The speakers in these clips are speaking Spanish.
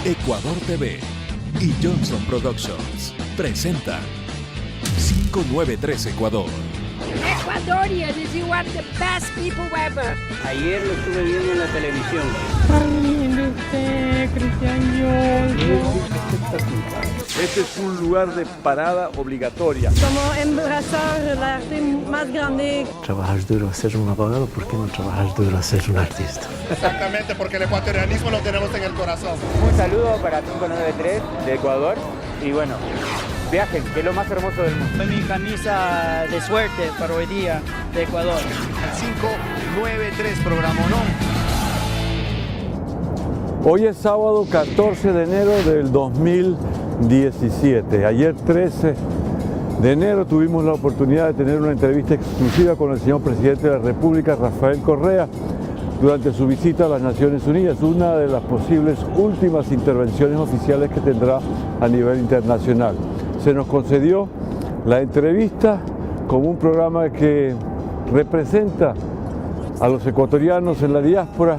Ecuador TV y Johnson Productions presentan 593 Ecuador. Ecuadorians, you are the best people ever. Ayer lo estuve viendo en la televisión. Este es un lugar de parada obligatoria. Como embrazar el arte más grande. Trabajas duro ser un abogado, ¿por qué no trabajas duro ser un artista? Exactamente, porque el ecuatorianismo lo tenemos en el corazón. Un saludo para 593 de Ecuador y bueno, viajen, que es lo más hermoso del mundo. Mi camisa de suerte para hoy día de Ecuador. 593 programonón. Hoy es sábado 14 de enero del 2017. Ayer 13 de enero tuvimos la oportunidad de tener una entrevista exclusiva con el señor presidente de la República, Rafael Correa, durante su visita a las Naciones Unidas, una de las posibles últimas intervenciones oficiales que tendrá a nivel internacional. Se nos concedió la entrevista como un programa que representa a los ecuatorianos en la diáspora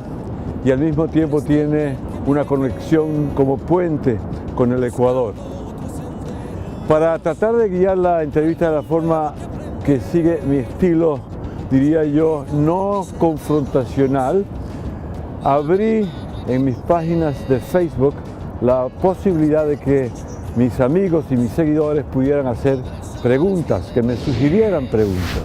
y al mismo tiempo tiene una conexión como puente con el Ecuador. Para tratar de guiar la entrevista de la forma que sigue mi estilo, diría yo, no confrontacional, abrí en mis páginas de Facebook la posibilidad de que mis amigos y mis seguidores pudieran hacer preguntas, que me sugirieran preguntas.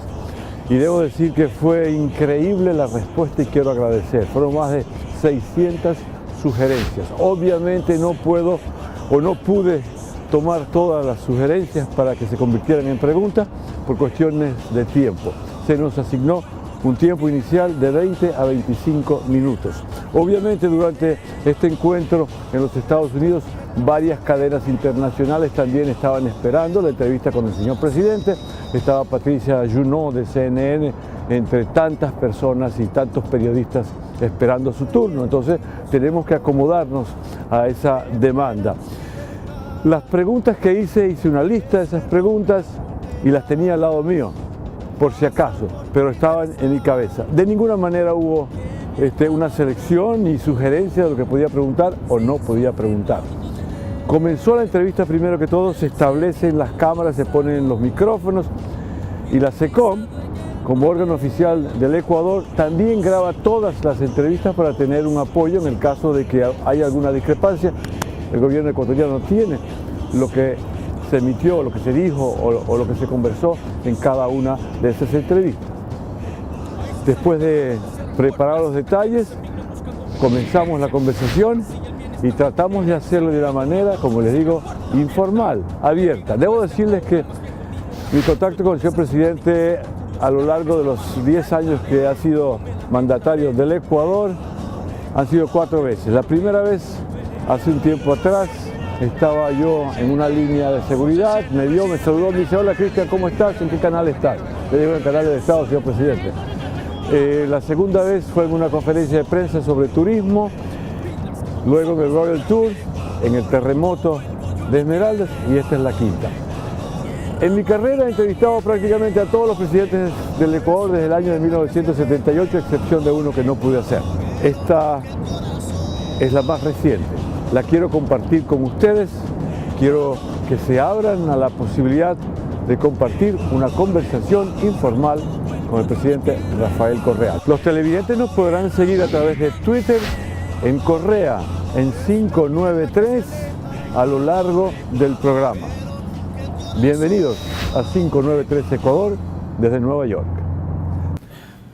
Y debo decir que fue increíble la respuesta y quiero agradecer. Fueron más de 600 sugerencias. Obviamente no puedo o no pude tomar todas las sugerencias para que se convirtieran en preguntas por cuestiones de tiempo. Se nos asignó un tiempo inicial de 20 a 25 minutos. Obviamente durante este encuentro en los Estados Unidos varias cadenas internacionales también estaban esperando la entrevista con el señor presidente. Estaba Patricia Junot de CNN, entre tantas personas y tantos periodistas esperando su turno. Entonces tenemos que acomodarnos a esa demanda. Las preguntas que hice una lista de esas preguntas y las tenía al lado mío, por si acaso, pero estaban en mi cabeza. De ninguna manera hubo una selección ni sugerencia de lo que podía preguntar o no podía preguntar. Comenzó la entrevista primero que todo, se establecen las cámaras, se ponen los micrófonos y la SECOM, como órgano oficial del Ecuador, también graba todas las entrevistas para tener un apoyo en el caso de que haya alguna discrepancia. El gobierno ecuatoriano tiene lo que se emitió, lo que se dijo o lo que se conversó en cada una de esas entrevistas. Después de preparar los detalles, comenzamos la conversación y tratamos de hacerlo de una manera, como les digo, informal, abierta. Debo decirles que mi contacto con el señor presidente a lo largo de los 10 años que ha sido mandatario del Ecuador han sido 4 veces. La primera vez, hace un tiempo atrás, estaba yo en una línea de seguridad, me vio, me saludó, me dice: hola Cristian, ¿cómo estás? ¿En qué canal estás? Le digo: en el canal del Estado, señor presidente. La segunda vez fue en una conferencia de prensa sobre turismo, luego en el Royal Tour, en el terremoto de Esmeraldas, y esta es la quinta. En mi carrera he entrevistado prácticamente a todos los presidentes del Ecuador desde el año de 1978, a excepción de uno que no pude hacer. Esta es la más reciente. La quiero compartir con ustedes, quiero que se abran a la posibilidad de compartir una conversación informal con el presidente Rafael Correa. Los televidentes nos podrán seguir a través de Twitter, en Correa, en 593, a lo largo del programa. Bienvenidos a 593 Ecuador, desde Nueva York.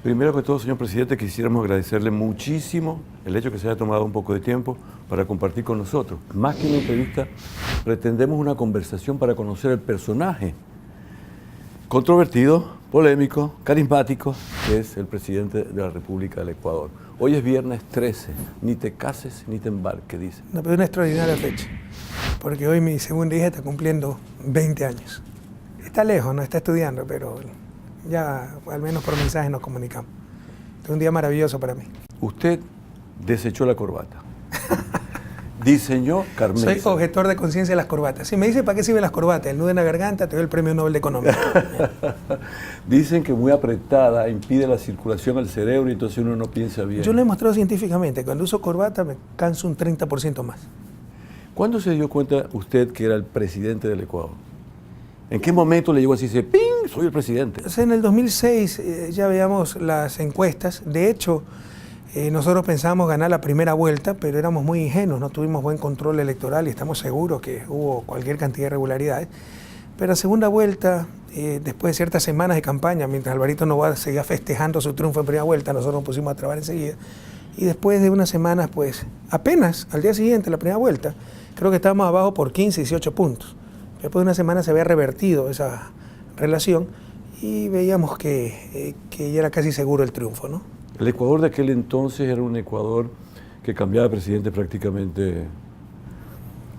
Primero que todo, señor presidente, quisiéramos agradecerle muchísimo el hecho que se haya tomado un poco de tiempo para compartir con nosotros. Más que una entrevista, pretendemos una conversación para conocer el personaje controvertido, polémico, carismático, que es el presidente de la República del Ecuador. Hoy es viernes 13, ni te cases ni te embarques, dice. No, pero es una extraordinaria fecha, porque hoy mi segunda hija está cumpliendo 20 años. Está lejos, no está estudiando, pero ya al menos por mensaje nos comunicamos. Es un día maravilloso para mí. Usted desechó la corbata. Diseñó Carmen. Soy objetor de conciencia de las corbatas. Si me dice para qué sirven las corbatas, el nudo en la garganta, te doy el premio Nobel de Economía. Dicen que muy apretada impide la circulación al cerebro y entonces uno no piensa bien. Yo lo he mostrado científicamente. Cuando uso corbata me canso un 30% más. ¿Cuándo se dio cuenta usted que era el presidente del Ecuador? ¿En qué momento le llegó así, dice, ¡ping! Soy el presidente? O sea, en el 2006 ya veíamos las encuestas. De hecho, nosotros pensábamos ganar la primera vuelta, pero éramos muy ingenuos, no tuvimos buen control electoral y estamos seguros que hubo cualquier cantidad de irregularidades. Pero la segunda vuelta, después de ciertas semanas de campaña, mientras Alvarito Noboa seguía festejando su triunfo en primera vuelta, nosotros nos pusimos a trabajar enseguida. Y después de unas semanas, pues apenas al día siguiente, la primera vuelta, creo que estábamos abajo por 15, 18 puntos. Después de una semana se había revertido esa relación y veíamos que ya era casi seguro el triunfo, ¿no? El Ecuador de aquel entonces era un Ecuador que cambiaba de presidente prácticamente.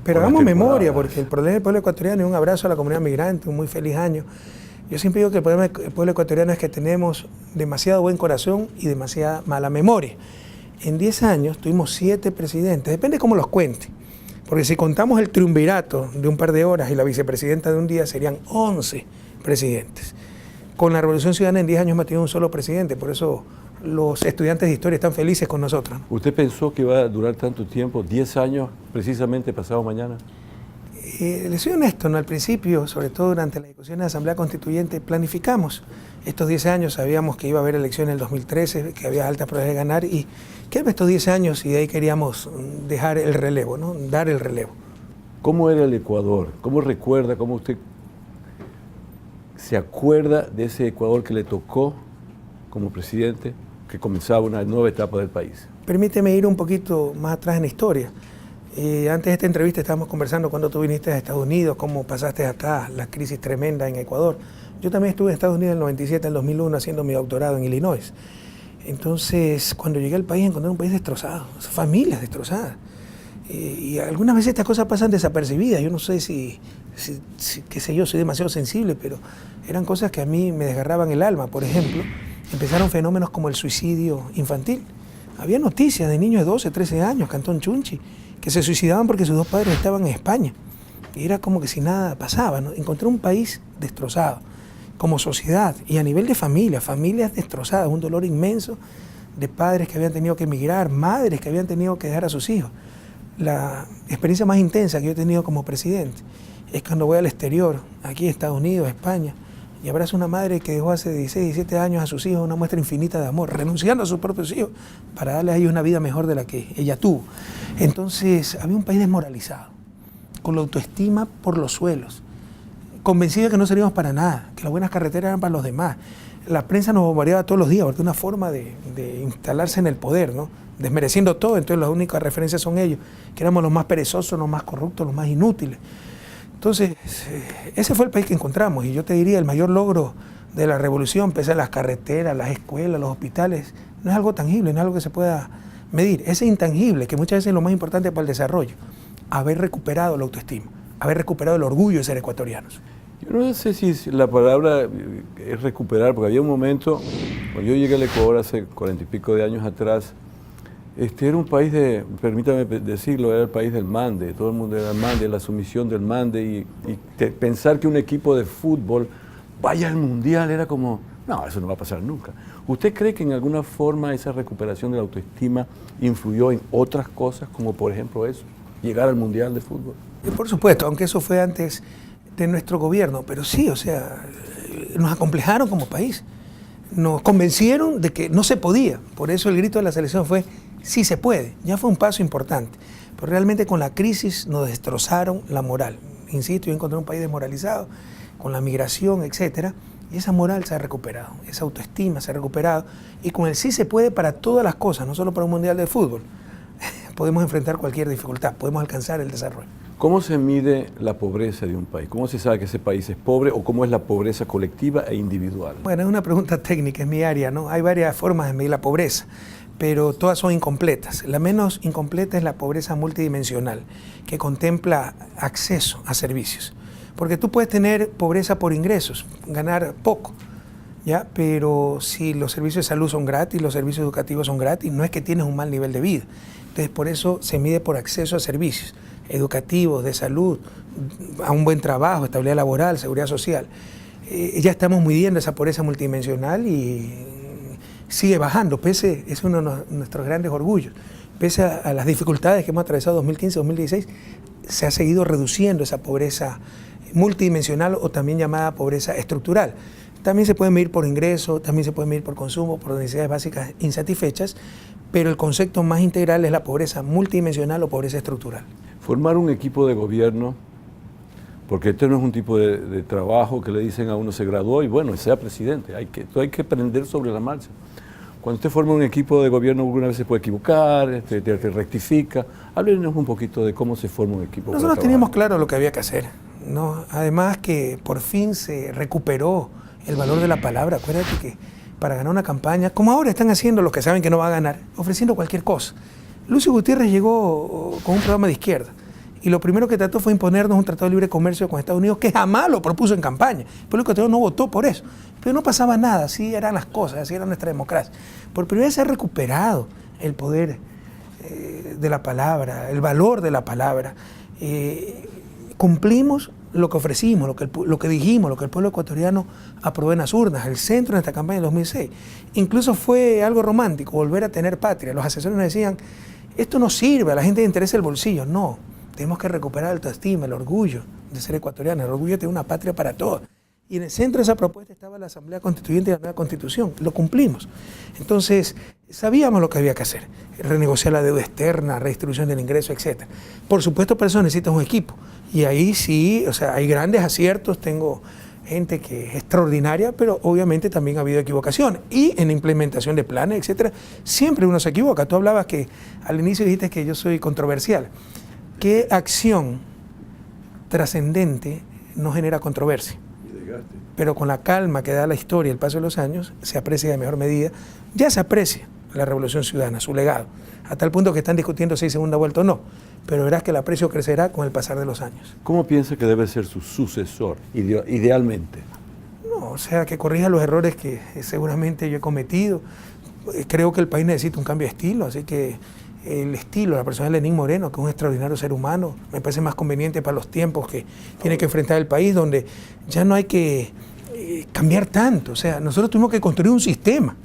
Pero hagamos memoria, porque el problema del pueblo ecuatoriano es un abrazo a la comunidad migrante, un muy feliz año. Yo siempre digo que el problema del pueblo ecuatoriano es que tenemos demasiado buen corazón y demasiada mala memoria. En 10 años tuvimos 7 presidentes, depende cómo los cuente. Porque si contamos el triunvirato de un par de horas y la vicepresidenta de un día, serían 11 presidentes. Con la Revolución Ciudadana en 10 años hemos tenido un solo presidente, por eso los estudiantes de historia están felices con nosotros. ¿Usted pensó que iba a durar tanto tiempo, 10 años, precisamente pasado mañana? Les soy honesto, ¿no? Al principio, sobre todo durante la discusión de la Asamblea Constituyente, planificamos estos 10 años, sabíamos que iba a haber elecciones en el 2013, que había alta probabilidad de ganar y que estos 10 años y de ahí queríamos dejar el relevo, ¿no? Dar el relevo. ¿Cómo era el Ecuador? ¿Cómo recuerda, cómo usted se acuerda de ese Ecuador que le tocó como presidente, que comenzaba una nueva etapa del país? Permíteme ir un poquito más atrás en la historia. Antes de esta entrevista estábamos conversando cuando tú viniste a Estados Unidos, cómo pasaste acá, la crisis tremenda en Ecuador. Yo también estuve en Estados Unidos en el 97, en el 2001, haciendo mi doctorado en Illinois. Entonces, cuando llegué al país, encontré un país destrozado, familias destrozadas. Y algunas veces estas cosas pasan desapercibidas. Yo no sé si qué sé yo, soy demasiado sensible, pero eran cosas que a mí me desgarraban el alma. Por ejemplo, empezaron fenómenos como el suicidio infantil. Había noticias de niños de 12, 13 años, Cantón Chunchi, que se suicidaban porque sus 2 padres estaban en España. Y era como que si nada pasaba, ¿no? Encontré un país destrozado, como sociedad y a nivel de familia, familias destrozadas, un dolor inmenso de padres que habían tenido que emigrar, madres que habían tenido que dejar a sus hijos. La experiencia más intensa que yo he tenido como presidente es cuando voy al exterior, aquí en Estados Unidos, España, y abrazo a una madre que dejó hace 16, 17 años a sus hijos una muestra infinita de amor, renunciando a sus propios hijos para darles a ellos una vida mejor de la que ella tuvo. Entonces, había un país desmoralizado, con la autoestima por los suelos, convencido de que no seríamos para nada, que las buenas carreteras eran para los demás. La prensa nos bombardeaba todos los días, porque es una forma de instalarse en el poder, ¿no? Desmereciendo todo, entonces las únicas referencias son ellos, que éramos los más perezosos, los más corruptos, los más inútiles. Entonces, ese fue el país que encontramos y yo te diría, el mayor logro de la revolución, pese a las carreteras, las escuelas, los hospitales, no es algo tangible, no es algo que se pueda medir. Ese intangible, que muchas veces es lo más importante para el desarrollo, haber recuperado la autoestima, haber recuperado el orgullo de ser ecuatorianos. Yo no sé si la palabra es recuperar, porque había un momento, cuando yo llegué al Ecuador hace 40 y pico de años atrás, era un país permítame decirlo, era el país del mande, todo el mundo era el mande, la sumisión del mande y pensar que un equipo de fútbol vaya al mundial era como, no, eso no va a pasar nunca. ¿Usted cree que en alguna forma esa recuperación de la autoestima influyó en otras cosas, como por ejemplo eso, llegar al mundial de fútbol? Por supuesto, aunque eso fue antes de nuestro gobierno, pero sí, o sea, nos acomplejaron como país, nos convencieron de que no se podía, por eso el grito de la selección fue sí se puede, ya fue un paso importante, pero realmente con la crisis nos destrozaron la moral. Insisto, yo encontré un país desmoralizado, con la migración, etcétera, y esa moral se ha recuperado, esa autoestima se ha recuperado, y con el sí se puede para todas las cosas, no solo para un mundial de fútbol, podemos enfrentar cualquier dificultad, podemos alcanzar el desarrollo. ¿Cómo se mide la pobreza de un país? ¿Cómo se sabe que ese país es pobre o cómo es la pobreza colectiva e individual? Bueno, es una pregunta técnica, es mi área, ¿no? Hay varias formas de medir la pobreza, pero todas son incompletas. La menos incompleta es la pobreza multidimensional, que contempla acceso a servicios. Porque tú puedes tener pobreza por ingresos, ganar poco, ¿ya? Pero si los servicios de salud son gratis, los servicios educativos son gratis, no es que tienes un mal nivel de vida. Entonces, por eso se mide por acceso a servicios educativos, de salud, a un buen trabajo, estabilidad laboral, seguridad social. Ya estamos midiendo esa pobreza multidimensional y sigue bajando, es uno de nuestros grandes orgullos. pese a las dificultades que hemos atravesado 2015-2016, se ha seguido reduciendo esa pobreza multidimensional o también llamada pobreza estructural. También se puede medir por ingreso, también se puede medir por consumo, por necesidades básicas insatisfechas, pero el concepto más integral es la pobreza multidimensional o pobreza estructural. Formar un equipo de gobierno, porque este no es un tipo de trabajo que le dicen a uno se graduó y bueno, sea presidente, hay que aprender sobre la marcha. Cuando usted forma un equipo de gobierno alguna vez se puede equivocar, te rectifica. Háblenos un poquito de cómo se forma un equipo. Nosotros teníamos claro lo que había que hacer, ¿no? Además que por fin se recuperó el valor de la palabra. Acuérdate que para ganar una campaña, como ahora están haciendo los que saben que no va a ganar, ofreciendo cualquier cosa. Lucio Gutiérrez llegó con un programa de izquierda y lo primero que trató fue imponernos un tratado de libre comercio con Estados Unidos que jamás lo propuso en campaña. El pueblo ecuatoriano no votó por eso, pero no pasaba nada, así eran las cosas, así era nuestra democracia. Por primera vez se ha recuperado el poder de la palabra, el valor de la palabra. Cumplimos lo que ofrecimos, lo que dijimos, lo que el pueblo ecuatoriano aprobó en las urnas, el centro de esta campaña de 2006. Incluso fue algo romántico, volver a tener patria. Los asesores nos decían, esto no sirve, a la gente le interesa el bolsillo. No, tenemos que recuperar la autoestima, el orgullo de ser ecuatoriano, el orgullo de tener una patria para todos. Y en el centro de esa propuesta estaba la Asamblea Constituyente y la nueva Constitución. Lo cumplimos. Entonces, sabíamos lo que había que hacer. Renegociar la deuda externa, redistribución del ingreso, etc. Por supuesto, para eso necesitas un equipo. Y ahí sí, o sea, hay grandes aciertos. Tengo gente que es extraordinaria, pero obviamente también ha habido equivocación. Y en la implementación de planes, etc., siempre uno se equivoca. Tú hablabas que al inicio dijiste que yo soy controversial. ¿Qué acción trascendente no genera controversia? Pero con la calma que da la historia, el paso de los años, se aprecia de mejor medida. Ya se aprecia la Revolución Ciudadana, su legado, a tal punto que están discutiendo si hay segunda vuelta o no. Pero verás que el aprecio crecerá con el pasar de los años. ¿Cómo piensa que debe ser su sucesor, idealmente? No, o sea, que corrija los errores que seguramente yo he cometido. Creo que el país necesita un cambio de estilo, así que el estilo, la persona de Lenín Moreno, que es un extraordinario ser humano, me parece más conveniente para los tiempos que tiene que enfrentar el país, donde ya no hay que cambiar tanto. O sea, nosotros tuvimos que construir un sistema,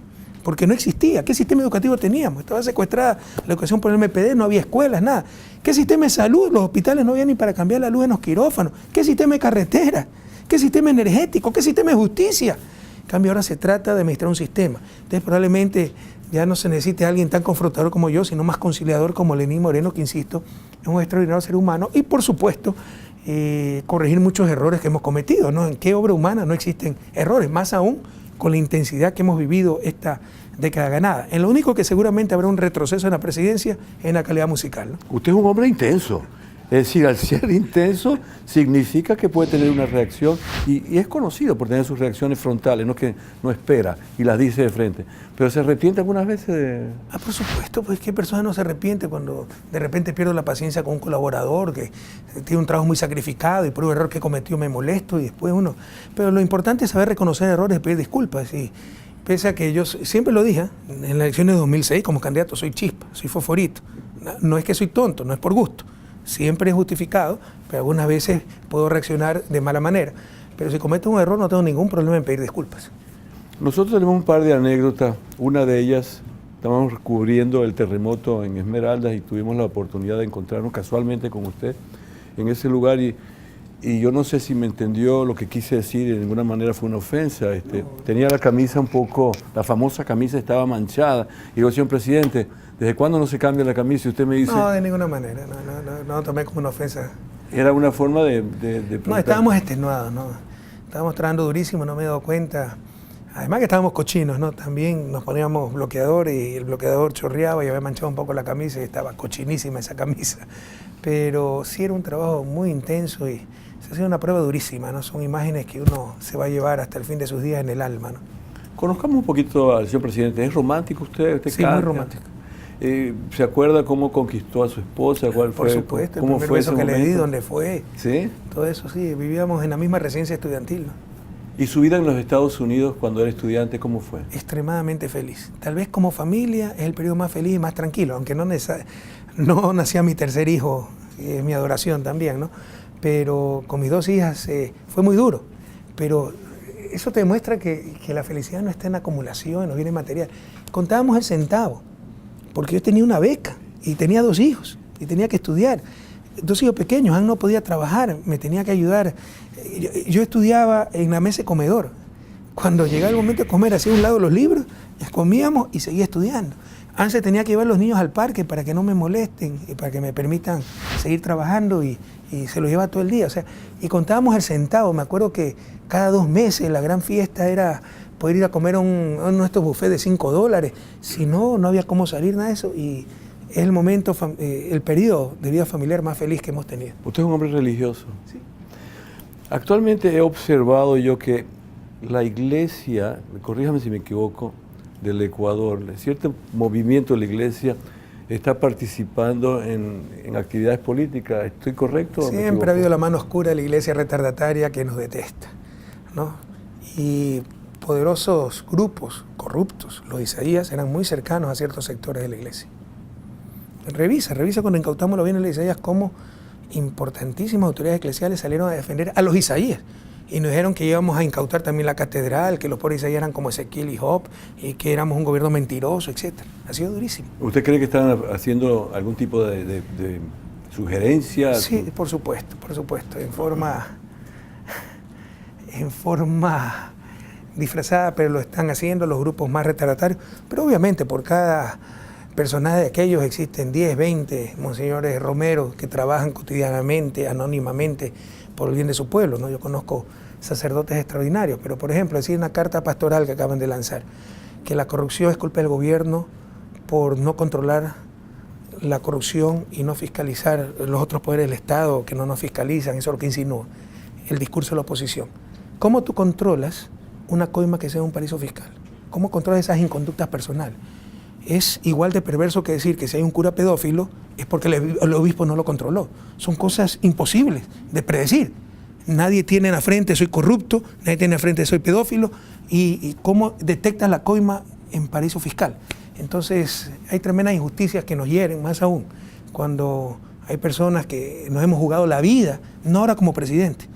porque no existía. ¿Qué sistema educativo teníamos? Estaba secuestrada la educación por el MPD, no había escuelas, nada. ¿Qué sistema de salud? Los hospitales no había ni para cambiar la luz en los quirófanos. ¿Qué sistema de carretera? ¿Qué sistema energético? ¿Qué sistema de justicia? En cambio, ahora se trata de administrar un sistema. Entonces, probablemente ya no se necesite alguien tan confrontador como yo, sino más conciliador como Lenín Moreno, que, insisto, es un extraordinario ser humano. Y, por supuesto, corregir muchos errores que hemos cometido, ¿no? ¿En qué obra humana no existen errores? Más aún con la intensidad que hemos vivido esta década ganada. En lo único que seguramente habrá un retroceso en la presidencia es en la calidad musical, ¿no? Usted es un hombre intenso. Es decir, al ser intenso significa que puede tener una reacción y es conocido por tener sus reacciones frontales, no que no espera y las dice de frente. Pero ¿se arrepiente algunas veces de...? Por supuesto, pues qué persona no se arrepiente cuando de repente pierdo la paciencia con un colaborador que tiene un trabajo muy sacrificado y por un error que cometió me molesto y después uno... Pero lo importante es saber reconocer errores y pedir disculpas. Y pese a que yo siempre lo dije, en las elecciones de 2006 como candidato soy chispa, soy fosforito. No es que soy tonto, no es por gusto. Siempre es justificado, pero algunas veces puedo reaccionar de mala manera. Pero si cometo un error no tengo ningún problema en pedir disculpas. Nosotros tenemos un par de anécdotas. Una de ellas, estábamos cubriendo el terremoto en Esmeraldas y tuvimos la oportunidad de encontrarnos casualmente con usted en ese lugar y yo no sé si me entendió lo que quise decir, de ninguna manera fue una ofensa. Tenía la camisa un poco, la famosa camisa estaba manchada. Y digo, señor presidente, ¿desde cuándo no se cambia la camisa? Y usted me dice... No, de ninguna manera, no tomé como una ofensa. Era una forma de no, estábamos extenuados, ¿no? Estábamos trabajando durísimo, no me he dado cuenta. Además que estábamos cochinos, ¿no? También nos poníamos bloqueador y el bloqueador chorreaba y había manchado un poco la camisa y estaba cochinísima esa camisa. Pero sí era un trabajo muy intenso y se ha sido una prueba durísima, ¿no? Son imágenes que uno se va a llevar hasta el fin de sus días en el alma, ¿no? Conozcamos un poquito al señor presidente. ¿Es romántico usted? ¿Usted sí, canta? Muy romántico. ¿Se acuerda cómo conquistó a su esposa? ¿Cuál fue? Por supuesto, ¿Cómo el primer fue beso ese que momento? le di, dónde fue. ¿Sí? Todo eso, sí. Vivíamos en la misma residencia estudiantil, ¿no? ¿Y su vida en los Estados Unidos cuando era estudiante, cómo fue? Extremadamente feliz. Tal vez como familia es el periodo más feliz y más tranquilo, aunque no nacía mi tercer hijo, es mi adoración también, ¿no? Pero con mis dos hijas fue muy duro. Pero eso te demuestra que la felicidad no está en acumulación, no viene en material. Contábamos el centavo, porque yo tenía una beca. y tenía 2 hijos y tenía que estudiar. 2 hijos pequeños, Ann no podía trabajar, me tenía que ayudar. Yo estudiaba en la mesa de comedor. Cuando llegaba el momento de comer, hacía a un lado los libros, comíamos y seguía estudiando. Ann se tenía que llevar a los niños al parque para que no me molesten y para que me permitan seguir trabajando y se los llevaba todo el día. O sea, y contábamos el centavo. Me acuerdo que cada 2 meses la gran fiesta era poder ir a comer a uno de estos buffets de $5. Si no, no había cómo salir, nada de eso. Y es el momento, el periodo de vida familiar más feliz que hemos tenido. Usted es un hombre religioso. Sí. Actualmente he observado yo que la iglesia, corríjame si me equivoco, del Ecuador, cierto movimiento de la iglesia está participando en actividades políticas. ¿Estoy correcto? Siempre ha habido la mano oscura de la iglesia retardataria que nos detesta, ¿no? Y poderosos grupos corruptos, los Isaías, eran muy cercanos a ciertos sectores de la iglesia. Revisa cuando incautamos los bienes de Isaías cómo importantísimas autoridades eclesiales salieron a defender a los Isaías y nos dijeron que íbamos a incautar también la catedral, que los pobres Isaías eran como Ezequiel y Job y que éramos un gobierno mentiroso, etc. Ha sido durísimo. ¿Usted cree que están haciendo algún tipo de sugerencia? Sí, por supuesto, en forma disfrazada, pero lo están haciendo los grupos más retardatarios, pero obviamente por cada personaje de aquellos existen 10, 20 monseñores Romero que trabajan cotidianamente, anónimamente, por el bien de su pueblo, ¿no? Yo conozco sacerdotes extraordinarios, pero por ejemplo, decir una carta pastoral que acaban de lanzar, que la corrupción es culpa del gobierno por no controlar la corrupción y no fiscalizar los otros poderes del Estado que no nos fiscalizan, eso es lo que insinúa el discurso de la oposición. ¿Cómo tú controlas una coima que sea un paraíso fiscal? ¿Cómo controlas esas inconductas personales? Es igual de perverso que decir que si hay un cura pedófilo es porque el obispo no lo controló. Son cosas imposibles de predecir. Nadie tiene en la frente soy corrupto, nadie tiene en la frente soy pedófilo, y cómo detectas la coima en paraíso fiscal. Entonces hay tremendas injusticias que nos hieren, más aún cuando hay personas que nos hemos jugado la vida, no ahora como presidente,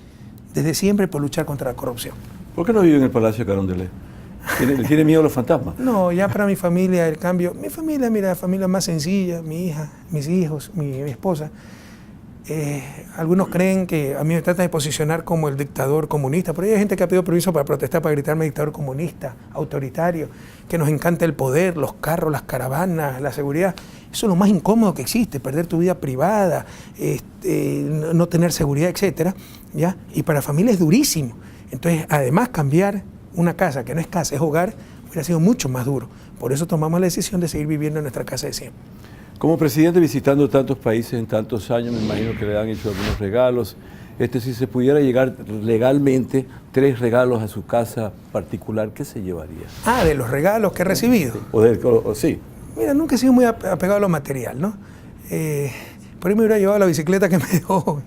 desde siempre por luchar contra la corrupción. ¿Por qué no vive en el Palacio de Carondelet? ¿Le tiene miedo a los fantasmas? No, ya para mi familia el cambio, mi familia, mira, la familia más sencilla, mi hija, mis hijos, mi esposa. Algunos creen que a mí me tratan de posicionar como el dictador comunista, pero hay gente que ha pedido permiso para protestar, para gritarme dictador comunista, autoritario, que nos encanta el poder, los carros, las caravanas, la seguridad. Eso es lo más incómodo que existe, perder tu vida privada, no tener seguridad, etcétera, ¿ya? Y para la familia es durísimo. Entonces, además, cambiar una casa que no es casa, es hogar, hubiera sido mucho más duro. Por eso tomamos la decisión de seguir viviendo en nuestra casa de siempre. Como presidente visitando tantos países en tantos años, me imagino que le han hecho algunos regalos. Si se pudiera llegar legalmente 3 regalos a su casa particular, ¿qué se llevaría? Ah, de los regalos que he recibido. Sí. Mira, nunca he sido muy apegado a lo material, ¿no? Por ahí me hubiera llevado la bicicleta que me dejó,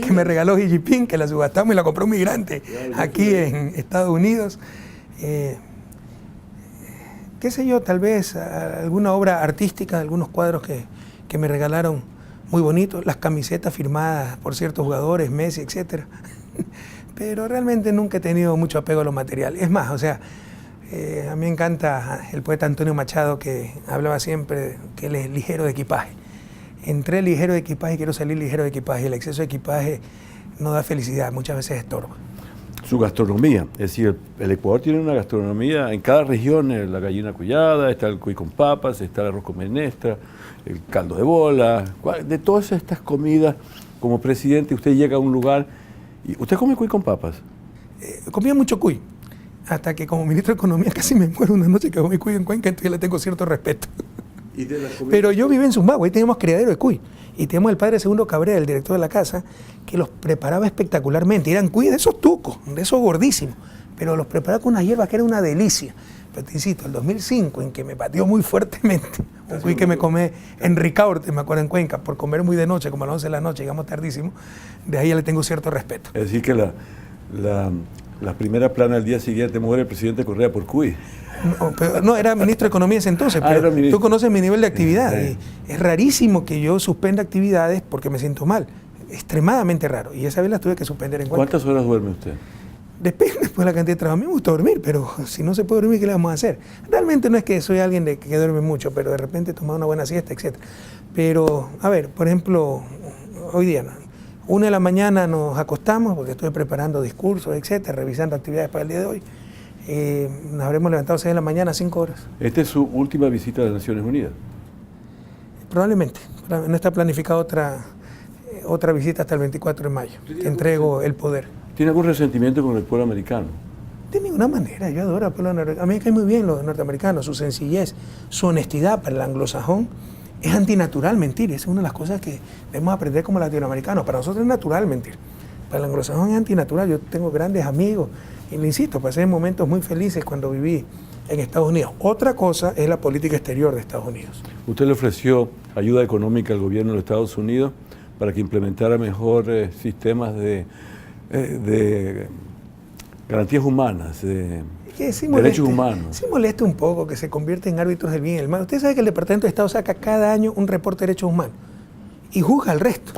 que me regaló Xi Jinping, que la subastamos y la compró un migrante aquí en Estados Unidos. Qué sé yo, tal vez alguna obra artística, algunos cuadros que me regalaron muy bonitos, las camisetas firmadas por ciertos jugadores, Messi, etc. Pero realmente nunca he tenido mucho apego a lo material. Es más, o sea, a mí me encanta el poeta Antonio Machado, que hablaba siempre que él es ligero de equipaje. Entré ligero de equipaje y quiero salir ligero de equipaje. El exceso de equipaje no da felicidad, muchas veces estorba. Su gastronomía, es decir, el Ecuador tiene una gastronomía, en cada región, la gallina collada, está el cuy con papas, está el arroz con menestra, el caldo de bola. De todas estas comidas, como presidente, usted llega a un lugar y ¿usted come cuy con papas? Comía mucho cuy, hasta que como ministro de Economía casi me muero una noche que comí cuy en Cuenca, entonces le tengo cierto respeto. Pero yo viví en Zumbago, ahí teníamos criadero de cuy. Y teníamos el padre Segundo Cabrera, el director de la casa, que los preparaba espectacularmente. Eran cuy de esos tucos, de esos gordísimos. Pero los preparaba con unas hierbas que era una delicia. Pero te insisto, el 2005, en que me batió muy fuertemente, un cuy que me comí en Ricaurte, me acuerdo, en Cuenca, por comer muy de noche, como a las 11 de la noche, llegamos tardísimo, de ahí ya le tengo cierto respeto. Es decir, que la primera plana al día siguiente muere el presidente Correa por cuy. No, era ministro de Economía ese entonces, pero tú conoces mi nivel de actividad. Y es rarísimo que yo suspenda actividades porque me siento mal. Extremadamente raro. Y esa vez las tuve que suspender en Cuenca. ¿Cuántas horas duerme usted? Depende pues de la cantidad de trabajo. A mí me gusta dormir, pero si no se puede dormir, ¿qué le vamos a hacer? Realmente no es que soy alguien que duerme mucho, pero de repente tomar una buena siesta, etc. Pero, a ver, por ejemplo, hoy día, 1 de la mañana nos acostamos, porque estoy preparando discursos, etc., revisando actividades para el día de hoy. Nos habremos levantado 6 de la mañana, 5 horas. ¿Esta es su última visita a las Naciones Unidas? Probablemente. No está planificada otra visita hasta el 24 de mayo, que entrego el poder. ¿Tiene algún resentimiento con el pueblo americano? De ninguna manera, yo adoro al pueblo norteamericano. A mí me caen muy bien los norteamericanos, su sencillez, su honestidad. Para el anglosajón es antinatural mentir, esa es una de las cosas que debemos aprender como latinoamericanos. Para nosotros es natural mentir, para el anglosajón es antinatural. Yo tengo grandes amigos y le insisto, pasé momentos muy felices cuando viví en Estados Unidos. Otra cosa es la política exterior de Estados Unidos. ¿Usted le ofreció ayuda económica al gobierno de los Estados Unidos para que implementara mejor sistemas de garantías humanas, de derechos humanos? Sí molesta un poco que se convierten en árbitros del bien y el mal. Usted sabe que el Departamento de Estado saca cada año un reporte de derechos humanos y juzga al resto.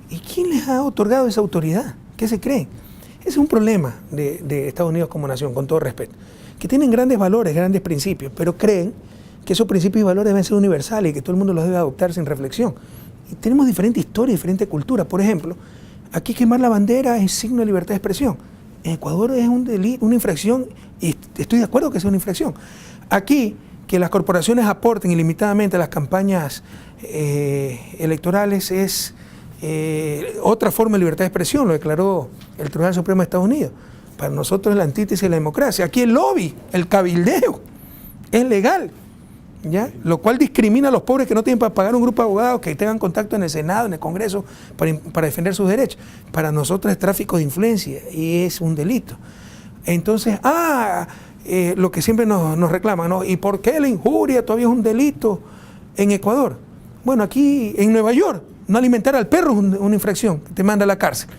¿Y quién les ha otorgado esa autoridad? ¿Qué se creen? Ese es un problema de Estados Unidos como nación, con todo respeto, que tienen grandes valores, grandes principios, pero creen que esos principios y valores deben ser universales y que todo el mundo los debe adoptar sin reflexión. Y tenemos diferente historia, diferente cultura. Por ejemplo, aquí quemar la bandera es signo de libertad de expresión. En Ecuador es un delito, una infracción, y estoy de acuerdo que es una infracción. Aquí, que las corporaciones aporten ilimitadamente a las campañas electorales es otra forma de libertad de expresión, lo declaró el Tribunal Supremo de Estados Unidos. Para nosotros es la antítesis de la democracia. Aquí el lobby, el cabildeo, es legal, ¿ya? Lo cual discrimina a los pobres que no tienen para pagar un grupo de abogados que tengan contacto en el Senado, en el Congreso, para defender sus derechos. Para nosotros es tráfico de influencia y es un delito. Entonces, lo que siempre nos reclaman, ¿no? ¿Y por qué la injuria todavía es un delito en Ecuador? Bueno, aquí en Nueva York, no alimentar al perro es una infracción, te manda a la cárcel.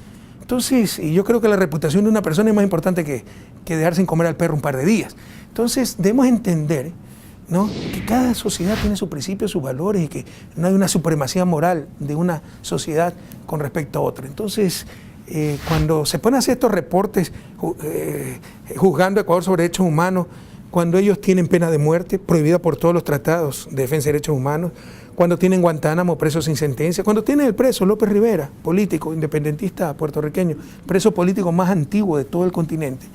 Entonces, y yo creo que la reputación de una persona es más importante que dejar sin comer al perro un par de días. Entonces, debemos entender, ¿no?, que cada sociedad tiene sus principios, sus valores y que no hay una supremacía moral de una sociedad con respecto a otra. Entonces, cuando se ponen a hacer estos reportes juzgando a Ecuador sobre derechos humanos, cuando ellos tienen pena de muerte prohibida por todos los tratados de defensa de derechos humanos, cuando tienen Guantánamo, presos sin sentencia, cuando tienen el preso López Rivera, político, independentista puertorriqueño, preso político más antiguo de todo el continente,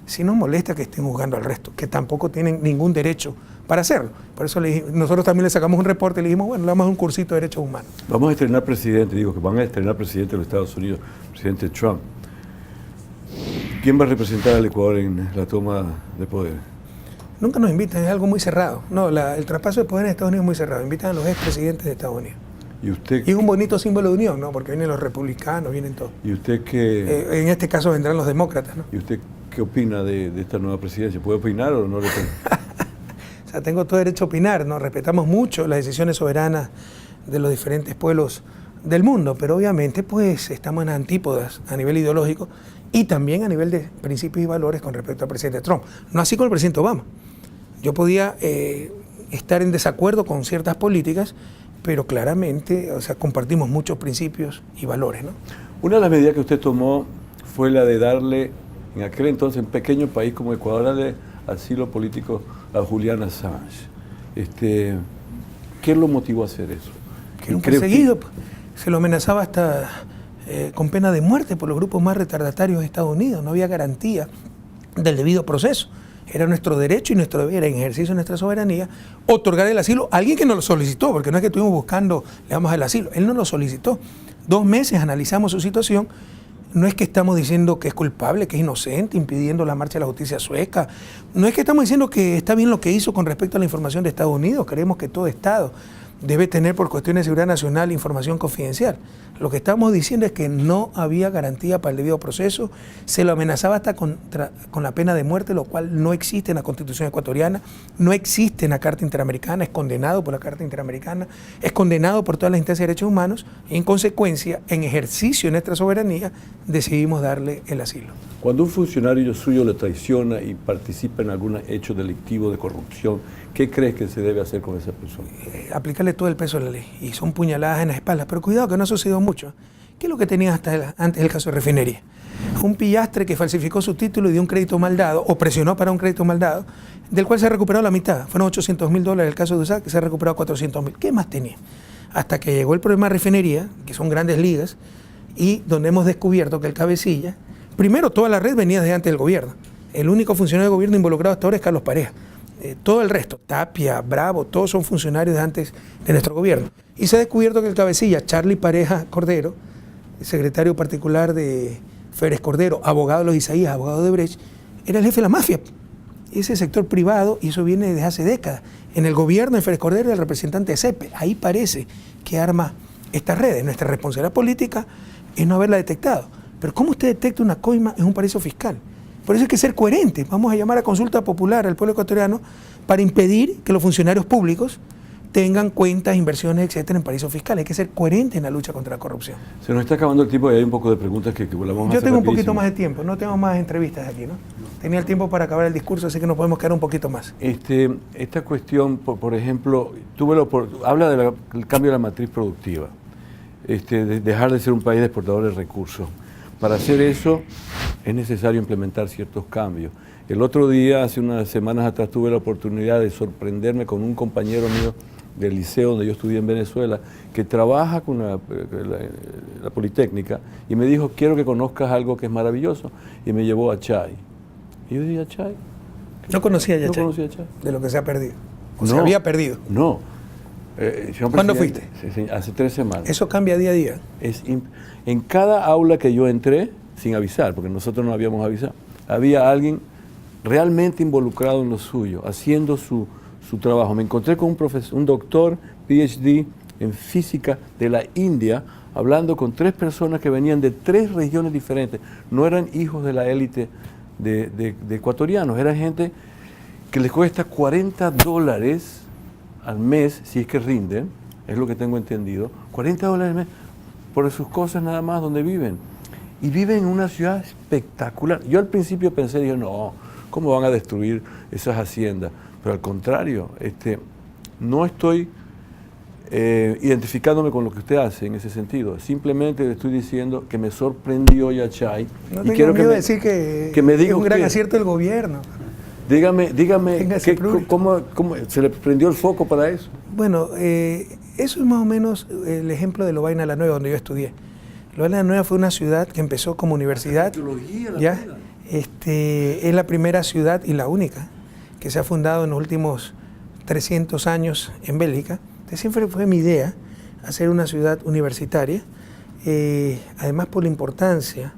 sí nos molesta que estén juzgando al resto, que tampoco tienen ningún derecho para hacerlo. Por eso nosotros también le sacamos un reporte y le dijimos, bueno, le damos un cursito de derechos humanos. Vamos a estrenar presidente, digo que van a estrenar presidente de los Estados Unidos, presidente Trump. ¿Quién va a representar al Ecuador en la toma de poder? Nunca nos invitan, es algo muy cerrado. No, el traspaso de poder en Estados Unidos es muy cerrado. Invitan a los expresidentes de Estados Unidos. ¿Y usted? Y es un bonito símbolo de unión, ¿no? Porque vienen los republicanos, vienen todos. ¿Y usted qué? En este caso vendrán los demócratas, ¿no? ¿Y usted qué opina de esta nueva presidencia? ¿Puede opinar o no le opina? O sea, tengo todo derecho a opinar, ¿no? Respetamos mucho las decisiones soberanas de los diferentes pueblos del mundo, pero obviamente pues estamos en antípodas a nivel ideológico y también a nivel de principios y valores con respecto al presidente Trump. No así con el presidente Obama. Yo podía estar en desacuerdo con ciertas políticas, pero claramente, o sea, compartimos muchos principios y valores, ¿no? Una de las medidas que usted tomó fue la de darle, en aquel entonces, un pequeño país como Ecuador, darle asilo político a Julian Assange. ¿Qué lo motivó a hacer eso? Que era un perseguido, se lo amenazaba hasta con pena de muerte por los grupos más retardatarios de Estados Unidos. No había garantía del debido proceso. Era nuestro derecho y nuestro deber, en ejercicio de nuestra soberanía, otorgar el asilo a alguien que nos lo solicitó, porque no es que estuvimos buscando, le damos el asilo, él nos lo solicitó. 2 meses analizamos su situación, no es que estamos diciendo que es culpable, que es inocente, impidiendo la marcha de la justicia sueca, no es que estamos diciendo que está bien lo que hizo con respecto a la información de Estados Unidos, creemos que todo Estado debe tener por cuestiones de seguridad nacional información confidencial. Lo que estamos diciendo es que no había garantía para el debido proceso, se lo amenazaba hasta con la pena de muerte, lo cual no existe en la Constitución ecuatoriana, no existe en la Carta Interamericana, es condenado por la Carta Interamericana, es condenado por todas las instancias de derechos humanos y en consecuencia, en ejercicio de nuestra soberanía, decidimos darle el asilo. Cuando un funcionario suyo le traiciona y participa en algún hecho delictivo de corrupción, ¿qué crees que se debe hacer con esa persona? Aplicarle todo el peso de la ley y son puñaladas en las espaldas, pero cuidado que no ha sucedido mucho. ¿Qué es lo que tenía antes del caso de refinería? un pillastre que falsificó su título y dio un crédito mal dado, o presionó para un crédito mal dado, del cual se ha recuperado la mitad. Fueron $800.000 el caso de USAC, que se ha recuperado $400.000. ¿Qué más tenía? Hasta que llegó el problema de refinería, que son grandes ligas, y donde hemos descubierto que el cabecilla, primero toda la red venía de antes del gobierno. El único funcionario de gobierno involucrado hasta ahora es Carlos Pareja. Todo el resto, Tapia, Bravo, todos son funcionarios de antes de nuestro gobierno. Y se ha descubierto que el cabecilla, Charlie Pareja Cordero, secretario particular de Férez Cordero, abogado de los Isaías, abogado de Brecht, era el jefe de la mafia. Ese sector privado, y eso viene desde hace décadas. En el gobierno de Férez Cordero era el representante de CEPE. Ahí parece que arma estas redes. Nuestra responsabilidad política es no haberla detectado. Pero ¿cómo usted detecta una coima en un paraíso fiscal? Por eso hay que ser coherente. Vamos a llamar a consulta popular al pueblo ecuatoriano para impedir que los funcionarios públicos tengan cuentas, inversiones, etcétera, en paraísos fiscales. Hay que ser coherente en la lucha contra la corrupción. Se nos está acabando el tiempo y hay un poco de preguntas que vamos a hacer. Yo tengo un poquito rapidísimo. más de tiempo, no tengo más entrevistas aquí, ¿no? Tenía el tiempo para acabar el discurso, así que nos podemos quedar un poquito más. Esta cuestión, por ejemplo, habla del cambio de la matriz productiva, de dejar de ser un país de exportador de recursos. Para hacer eso es necesario implementar ciertos cambios. El otro día, hace unas semanas atrás, tuve la oportunidad de sorprenderme con un compañero mío del liceo donde yo estudié en Venezuela, que trabaja con la Politécnica, y me dijo, quiero que conozcas algo que es maravilloso, y me llevó a Chay. Y yo dije, ¿a Chay? No conocía ya No Chay, conocía a Chay. de lo que se ha perdido. O No, se había perdido. No. ¿Cuándo fuiste? Hace 3 semanas. Eso cambia día a día. En cada aula que yo entré, sin avisar, porque nosotros no habíamos avisado, había alguien realmente involucrado en lo suyo, haciendo su trabajo. Me encontré con un doctor, PhD en física de la India, hablando con 3 personas que venían de 3 regiones diferentes. No eran hijos de la élite de ecuatorianos, eran gente que les cuesta $40 al mes, si es que rinden, es lo que tengo entendido, $40 al mes por sus cosas nada más donde viven. Y viven en una ciudad espectacular. Yo al principio pensé, dije, no, ¿cómo van a destruir esas haciendas? Pero al contrario, no estoy identificándome con lo que usted hace en ese sentido. Simplemente le estoy diciendo que me sorprendió Yachay. No y tengo quiero miedo de decir que me es diga un gran usted. acierto del gobierno. Dígame Téngase prurito. ¿cómo se le prendió el foco para eso? Bueno, eso es más o menos el ejemplo de Lovaina la Nueva, donde yo estudié. Lovaina la Nueva fue una ciudad que empezó como universidad. ¿Ya? Es la primera ciudad y la única que se ha fundado en los últimos 300 años en Bélgica. Entonces, siempre fue mi idea hacer una ciudad universitaria, además por la importancia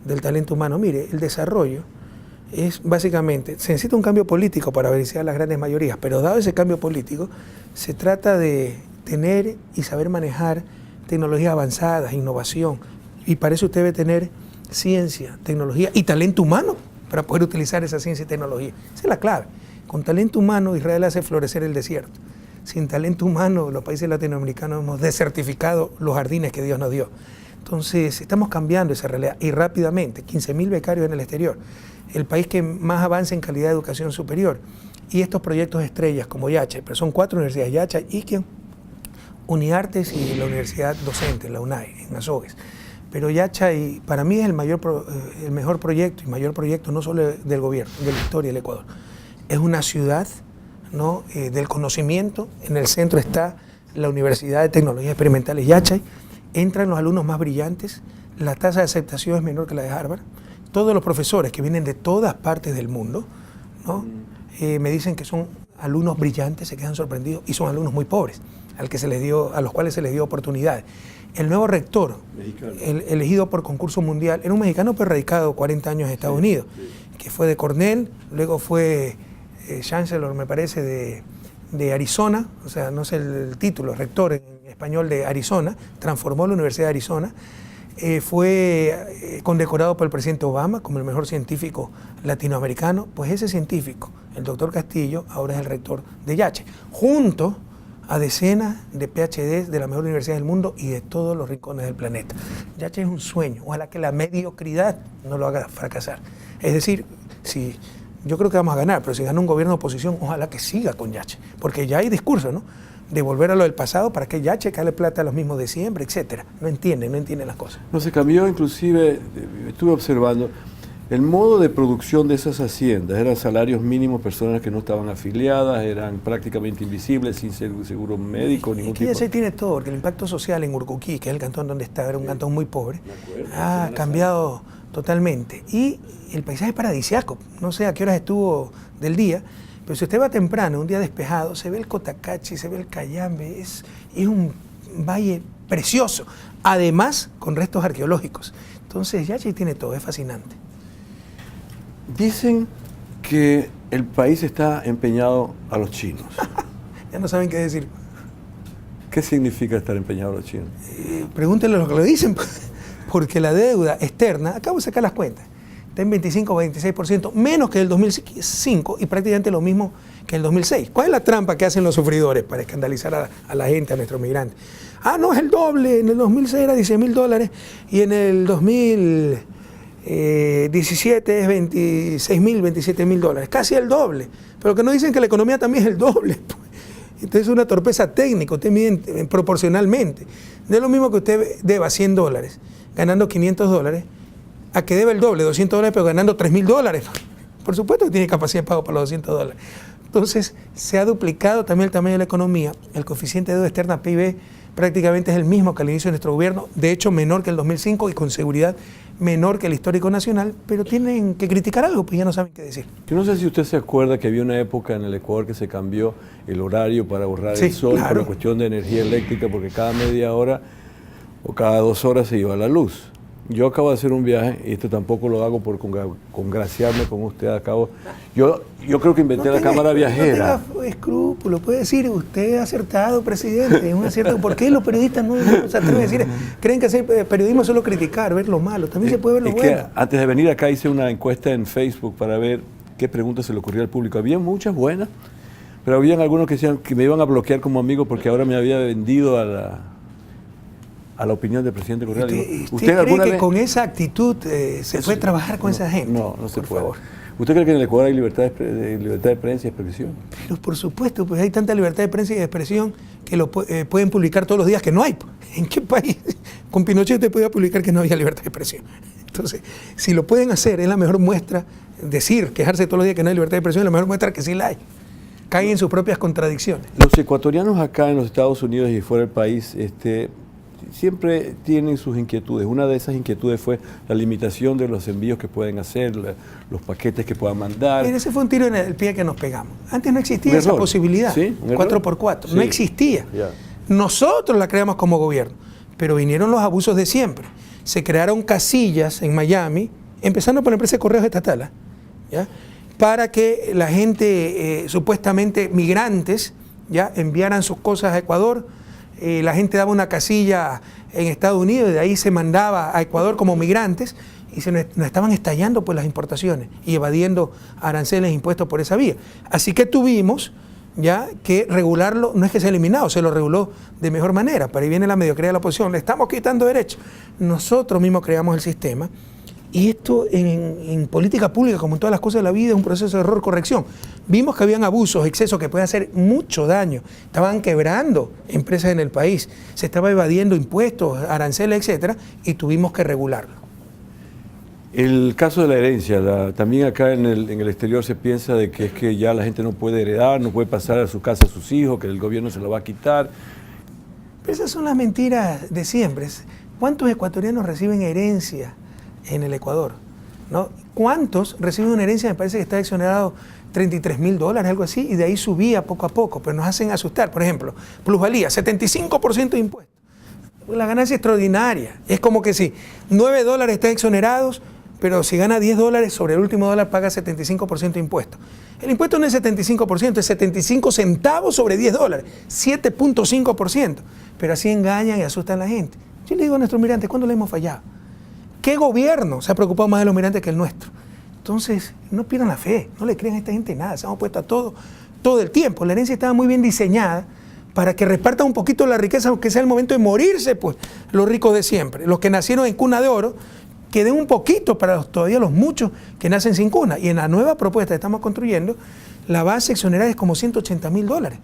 del talento humano. Mire, el desarrollo es básicamente, se necesita un cambio político para beneficiar a las grandes mayorías, pero dado ese cambio político, se trata de tener y saber manejar tecnologías avanzadas, innovación, y para eso usted debe tener ciencia, tecnología y talento humano para poder utilizar esa ciencia y tecnología. Esa es la clave. Con talento humano, Israel hace florecer el desierto. Sin talento humano, los países latinoamericanos hemos desertificado los jardines que Dios nos dio. Entonces, estamos cambiando esa realidad y rápidamente. 15.000 becarios en el exterior. El país que más avanza en calidad de educación superior. Y estos proyectos estrellas como Yachay, pero son 4 universidades, Yachay, Iquian, Uniartes y la Universidad Docente, la UNAI, en Azogues. Pero Yachay para mí es el mejor proyecto, y mayor proyecto no solo del gobierno, de la historia del Ecuador. Es una ciudad, ¿no? Del conocimiento. En el centro está la Universidad de Tecnologías Experimentales Yachay. Entran los alumnos más brillantes, la tasa de aceptación es menor que la de Harvard. Todos los profesores que vienen de todas partes del mundo, ¿no? Me dicen que son alumnos brillantes, se quedan sorprendidos, y son alumnos muy pobres, a los cuales se les dio oportunidades. El nuevo rector, elegido por concurso mundial, era un mexicano pero radicado 40 años en Estados Unidos, que fue de Cornell, luego fue chancellor, me parece, de Arizona, o sea, no sé el título, rector en español de Arizona, transformó la Universidad de Arizona, fue condecorado por el presidente Obama como el mejor científico latinoamericano. Pues ese científico, el doctor Castillo, ahora es el rector de Yachay, junto a decenas de PhDs de la mejor universidad del mundo y de todos los rincones del planeta. Yachay es un sueño, ojalá que la mediocridad no lo haga fracasar. Es decir, yo creo que vamos a ganar, pero si gana un gobierno de oposición, ojalá que siga con Yachay, porque ya hay discurso, ¿no? de volver a lo del pasado para que ya checarle plata a los mismos de siempre, etcétera. No entienden las cosas. No se cambió, inclusive, estuve observando, el modo de producción de esas haciendas. Eran salarios mínimos, personas que no estaban afiliadas, eran prácticamente invisibles, sin seguro médico, ningún tipo. Aquí ya se tiene todo, porque el impacto social en Urcuquí, que es el cantón donde está, era un cantón muy pobre, ha cambiado totalmente. Y el paisaje es paradisiaco. No sé a qué horas estuvo del día, pero si usted va temprano, un día despejado, se ve el Cotacachi, se ve el Cayambe, es un valle precioso, además con restos arqueológicos. Entonces Yachi tiene todo, es fascinante. Dicen que el país está empeñado a los chinos. Ya no saben qué decir. ¿Qué significa estar empeñado a los chinos? Pregúntenle lo que lo dicen, porque la deuda externa, acabo de sacar las cuentas, está en 25 o 26%, menos que el 2005 y prácticamente lo mismo que el 2006. ¿Cuál es la trampa que hacen los sufridores para escandalizar a la gente, a nuestros migrantes? Ah, no, es el doble, en el 2006 era $16.000 y en el 2017 es $26.000, $27.000, casi el doble. Pero que no dicen que la economía también es el doble. Entonces es una torpeza técnica, usted mide proporcionalmente. No es lo mismo que usted deba $100, ganando $500, a que deba el doble, $200, pero ganando $3.000. Por supuesto que tiene capacidad de pago para los $200. Entonces se ha duplicado también el tamaño de la economía. El coeficiente de deuda externa PIB prácticamente es el mismo que al inicio de nuestro gobierno, de hecho menor que el 2005 y con seguridad menor que el histórico nacional, pero tienen que criticar algo, pues ya no saben qué decir. Yo no sé si usted se acuerda que había una época en el Ecuador que se cambió el horario para ahorrar el sol, claro, por la cuestión de energía eléctrica, porque cada media hora o cada 2 horas se iba la luz. Yo acabo de hacer un viaje, y esto tampoco lo hago por congraciarme con usted. Yo creo que inventé la cámara viajera. No tenga escrúpulo, puede decir, usted ha acertado, presidente, es un acierto. ¿Por qué los periodistas no se atreven a decir? Creen que hacer periodismo es solo criticar, ver lo malo, también se puede ver lo bueno. Que antes de venir acá hice una encuesta en Facebook para ver qué preguntas se le ocurría al público. Había muchas buenas, pero habían algunos que decían que me iban a bloquear como amigo porque ahora me había vendido a la opinión del presidente Correa. ¿Usted cree que con esa actitud se puede trabajar con esa gente? No se puede. Favor. ¿Usted cree que en el Ecuador hay libertad de prensa y expresión? Pero por supuesto, pues hay tanta libertad de prensa y de expresión que lo pueden publicar todos los días que no hay. ¿En qué país? Con Pinochet usted podía publicar que no había libertad de expresión. Entonces, si lo pueden hacer, es la mejor muestra, quejarse todos los días que no hay libertad de expresión, es la mejor muestra que sí la hay. Caen en sus propias contradicciones. Los ecuatorianos acá en los Estados Unidos y fuera del país, siempre tienen sus inquietudes. Una de esas inquietudes fue la limitación de los envíos que pueden hacer, los paquetes que puedan mandar. Ese fue un tiro en el pie que nos pegamos. Antes no existía esa posibilidad, ¿sí? 4x4, no existía. Yeah. Nosotros la creamos como gobierno, pero vinieron los abusos de siempre. Se crearon casillas en Miami, empezando por la empresa de correos estatal, ¿ya? Para que la gente, supuestamente migrantes, ¿ya? Enviaran sus cosas a Ecuador. La gente daba una casilla en Estados Unidos y de ahí se mandaba a Ecuador como migrantes y nos estaban estallando pues las importaciones y evadiendo aranceles e impuestos por esa vía. Así que tuvimos ya que regularlo, no es que se ha eliminado, se lo reguló de mejor manera. Pero ahí viene la mediocridad de la oposición, le estamos quitando derechos. Nosotros mismos creamos el sistema. Y esto en política pública, como en todas las cosas de la vida, es un proceso de error-corrección. Vimos que habían abusos, excesos que pueden hacer mucho daño. Estaban quebrando empresas en el país, se estaba evadiendo impuestos, aranceles, etcétera, y tuvimos que regularlo. El caso de la herencia, también acá en el exterior se piensa de que es que ya la gente no puede heredar, no puede pasar a su casa a sus hijos, que el gobierno se lo va a quitar. Pero esas son las mentiras de siempre. ¿Cuántos ecuatorianos reciben herencia en el Ecuador? ¿No? ¿Cuántos reciben una herencia? Me parece que está exonerado $33.000, algo así, y de ahí subía poco a poco, pero nos hacen asustar. Por ejemplo, plusvalía, 75% de impuestos. La ganancia extraordinaria. Es como que si $9 están exonerados, pero si gana $10 sobre el último dólar paga 75% de impuestos. El impuesto no es 75%, es 75 centavos sobre $10, 7.5%. Pero así engañan y asustan a la gente. Yo le digo a nuestros migrantes, ¿cuándo le hemos fallado? ¿Qué gobierno se ha preocupado más de los migrantes que el nuestro? Entonces, no pierdan la fe, no le crean a esta gente nada, se han opuesto a todo el tiempo. La herencia estaba muy bien diseñada para que repartan un poquito la riqueza, aunque sea el momento de morirse, pues, los ricos de siempre. Los que nacieron en cuna de oro, que den un poquito para todavía los muchos que nacen sin cuna. Y en la nueva propuesta que estamos construyendo, la base exonerada es como $180.000,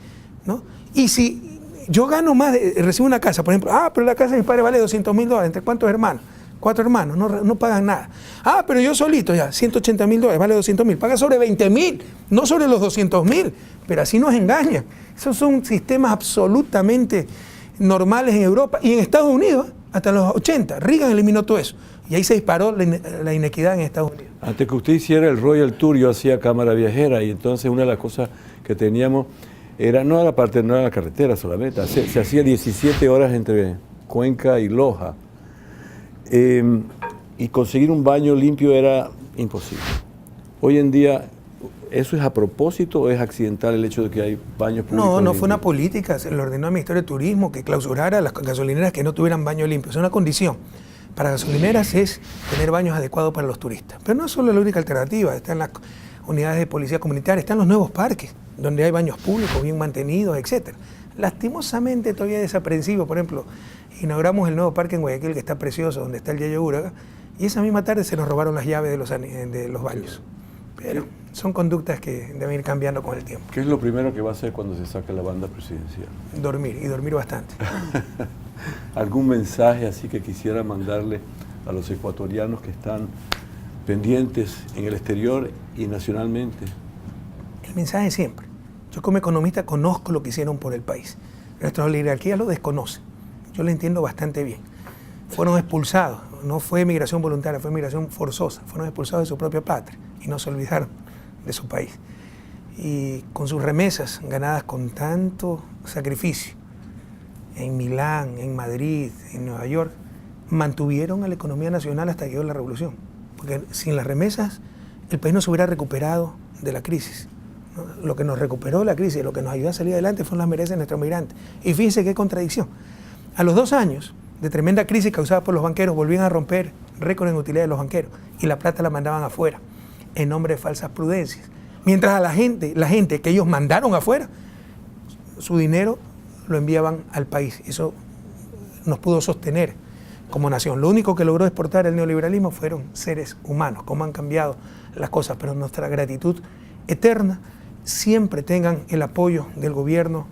¿no? Y si Yo gano más, recibo una casa, por ejemplo, pero la casa de mis padres vale $200,000, ¿entre cuántos hermanos? 4 hermanos, no pagan nada. Pero yo solito ya, $180,000, vale $200,000, paga sobre $20,000, no sobre los $200,000, pero así nos engañan. Esos son sistemas absolutamente normales en Europa y en Estados Unidos, hasta los 80, Reagan eliminó todo eso. Y ahí se disparó la inequidad en Estados Unidos. Antes que usted hiciera el Royal Tour, yo hacía cámara viajera y entonces una de las cosas que teníamos era, no era la carretera solamente, se hacía 17 horas entre Cuenca y Loja. Y conseguir un baño limpio era imposible. Hoy en día, ¿eso es a propósito o es accidental el hecho de que hay baños públicos? No fue una política, se lo ordenó al Ministerio de Turismo que clausurara las gasolineras que no tuvieran baño limpio. Es una condición. Para gasolineras es tener baños adecuados para los turistas. Pero no es solo la única alternativa, están las unidades de policía comunitaria, están los nuevos parques, donde hay baños públicos bien mantenidos, etc. Lastimosamente todavía es desaprensivo. Por ejemplo, inauguramos el nuevo parque en Guayaquil, que está precioso, donde está el Yayo Uraga, y esa misma tarde se nos robaron las llaves de los baños. Pero son conductas que deben ir cambiando con el tiempo. ¿Qué es lo primero que va a hacer cuando se saque la banda presidencial? Dormir, y dormir bastante. ¿Algún mensaje así que quisiera mandarle a los ecuatorianos que están pendientes en el exterior y nacionalmente? El mensaje siempre. Yo como economista conozco lo que hicieron por el país. Nuestras oligarquías lo desconocen. Yo lo entiendo bastante bien. Fueron expulsados. No fue migración voluntaria, fue migración forzosa. Fueron expulsados de su propia patria y no se olvidaron de su país. Y con sus remesas ganadas con tanto sacrificio, en Milán, en Madrid, en Nueva York, mantuvieron a la economía nacional hasta que llegó la revolución. Porque sin las remesas, el país no se hubiera recuperado de la crisis. ¿No? Lo que nos recuperó la crisis, lo que nos ayudó a salir adelante fueron las merecedes de nuestros migrantes. Y fíjense qué contradicción. A los 2 años de tremenda crisis causada por los banqueros, volvían a romper récord en utilidad de los banqueros y la plata la mandaban afuera en nombre de falsas prudencias. Mientras a la gente que ellos mandaron afuera, su dinero lo enviaban al país. Eso nos pudo sostener como nación. Lo único que logró exportar el neoliberalismo fueron seres humanos, cómo han cambiado las cosas, pero nuestra gratitud eterna, siempre tengan el apoyo del gobierno,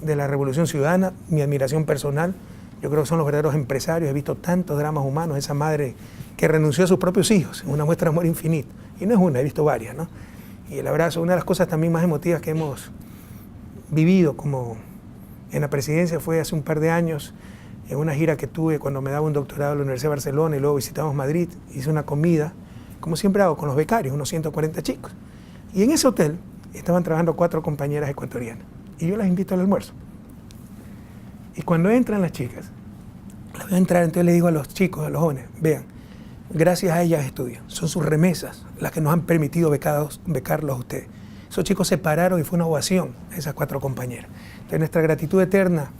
de la Revolución Ciudadana, mi admiración personal. Yo creo que son los verdaderos empresarios. He visto tantos dramas humanos, esa madre que renunció a sus propios hijos, en una muestra de amor infinito. Y no es una, he visto varias, ¿no? Y el abrazo, una de las cosas también más emotivas que hemos vivido como en la presidencia fue hace un par de años, en una gira que tuve cuando me daba un doctorado en la Universidad de Barcelona y luego visitamos Madrid, hice una comida, como siempre hago, con los becarios, unos 140 chicos. Y en ese hotel estaban trabajando 4 compañeras ecuatorianas. Y yo las invito al almuerzo. Y cuando entran las chicas, las veo entrar, entonces le digo a los chicos, a los jóvenes, vean, gracias a ellas estudian, son sus remesas las que nos han permitido becarlos a ustedes. Esos chicos se pararon y fue una ovación a esas 4 compañeras. Entonces nuestra gratitud eterna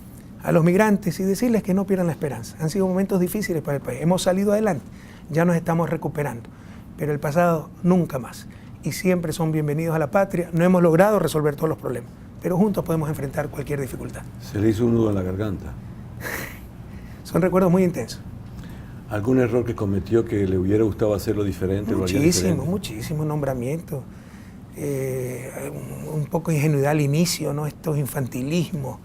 a los migrantes y decirles que no pierdan la esperanza. Han sido momentos difíciles para el país, hemos salido adelante, ya nos estamos recuperando, pero el pasado nunca más. Y siempre son bienvenidos a la patria. No hemos logrado resolver todos los problemas, pero juntos podemos enfrentar cualquier dificultad. Se le hizo un nudo en la garganta. Son recuerdos muy intensos. ¿Algún error que cometió que le hubiera gustado hacerlo diferente? Muchísimo nombramiento. Un poco de ingenuidad al inicio, ¿no? Estos infantilismos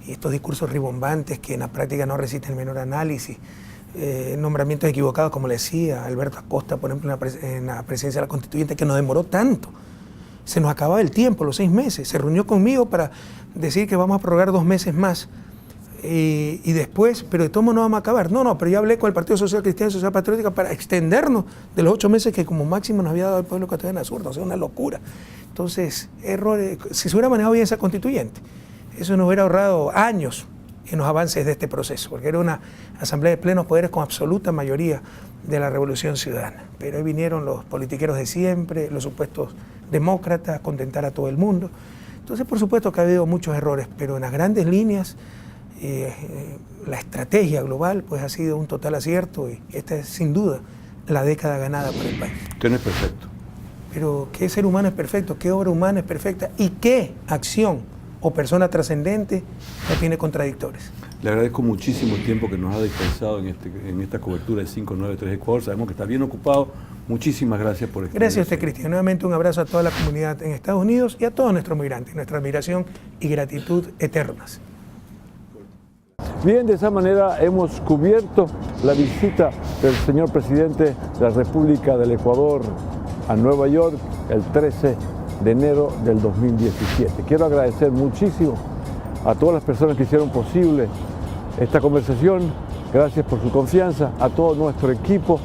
y estos discursos ribombantes que en la práctica no resisten el menor análisis. Nombramientos equivocados, como le decía Alberto Acosta, por ejemplo, en la presidencia de la Constituyente, que nos demoró tanto. Se nos acababa el tiempo, los 6 meses. Se reunió conmigo para decir que vamos a prorrogar 2 meses más. Y después, pero de todos modos no vamos a acabar. No, pero yo hablé con el Partido Social Cristiano y Social Patriótica para extendernos de los 8 meses que como máximo nos había dado el pueblo ecuatoriano absurdo, o sea, una locura. Entonces, errores. Si se hubiera manejado bien esa constituyente, eso nos hubiera ahorrado años en los avances de este proceso, porque era una asamblea de plenos poderes con absoluta mayoría de la Revolución Ciudadana. Pero ahí vinieron los politiqueros de siempre, los supuestos demócratas, a contentar a todo el mundo. Entonces, por supuesto que ha habido muchos errores, pero en las grandes líneas, la estrategia global pues ha sido un total acierto y esta es sin duda la década ganada por el país. Usted no es perfecto. Pero ¿qué ser humano es perfecto? ¿Qué obra humana es perfecta? ¿Y qué acción o persona trascendente no tiene contradictores? Le agradezco muchísimo el tiempo que nos ha dispensado en esta cobertura de 593 Ecuador. Sabemos que está bien ocupado. Muchísimas gracias por estar. Gracias a usted, Cristian. Nuevamente un abrazo a toda la comunidad en Estados Unidos y a todos nuestros migrantes. Nuestra admiración y gratitud eternas. Bien, de esa manera hemos cubierto la visita del señor presidente de la República del Ecuador a Nueva York el 13 de enero del 2017. Quiero agradecer muchísimo a todas las personas que hicieron posible esta conversación. Gracias por su confianza, a todo nuestro equipo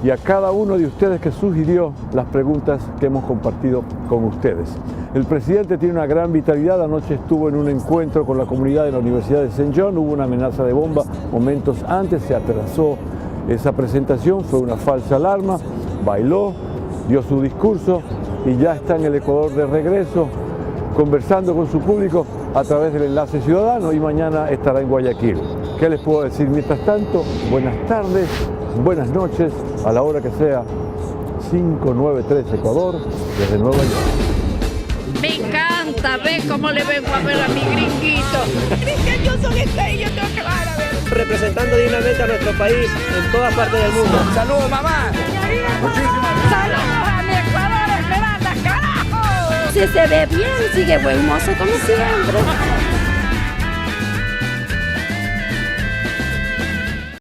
y a cada uno de ustedes que sugirió las preguntas que hemos compartido con ustedes. El presidente tiene una gran vitalidad. Anoche estuvo en un encuentro con la comunidad de la Universidad de St. John. Hubo una amenaza de bomba momentos antes, se atrasó esa presentación, fue una falsa alarma, bailó, dio su discurso y ya está en el Ecuador de regreso, conversando con su público a través del Enlace Ciudadano, y mañana estará en Guayaquil. ¿Qué les puedo decir? Mientras tanto, buenas tardes, buenas noches, a la hora que sea, 593 Ecuador, desde Nueva York. Me encanta, ve cómo le vengo a ver a mi gringuito. Cristian Johnson está ahí, yo tengo que bajar a ver. Representando dignamente a nuestro país en todas partes del mundo. Saludos, mamá. Saludos a mi Ecuador, Esmeralda, carajo. Si se ve bien, sigue buen mozo como siempre.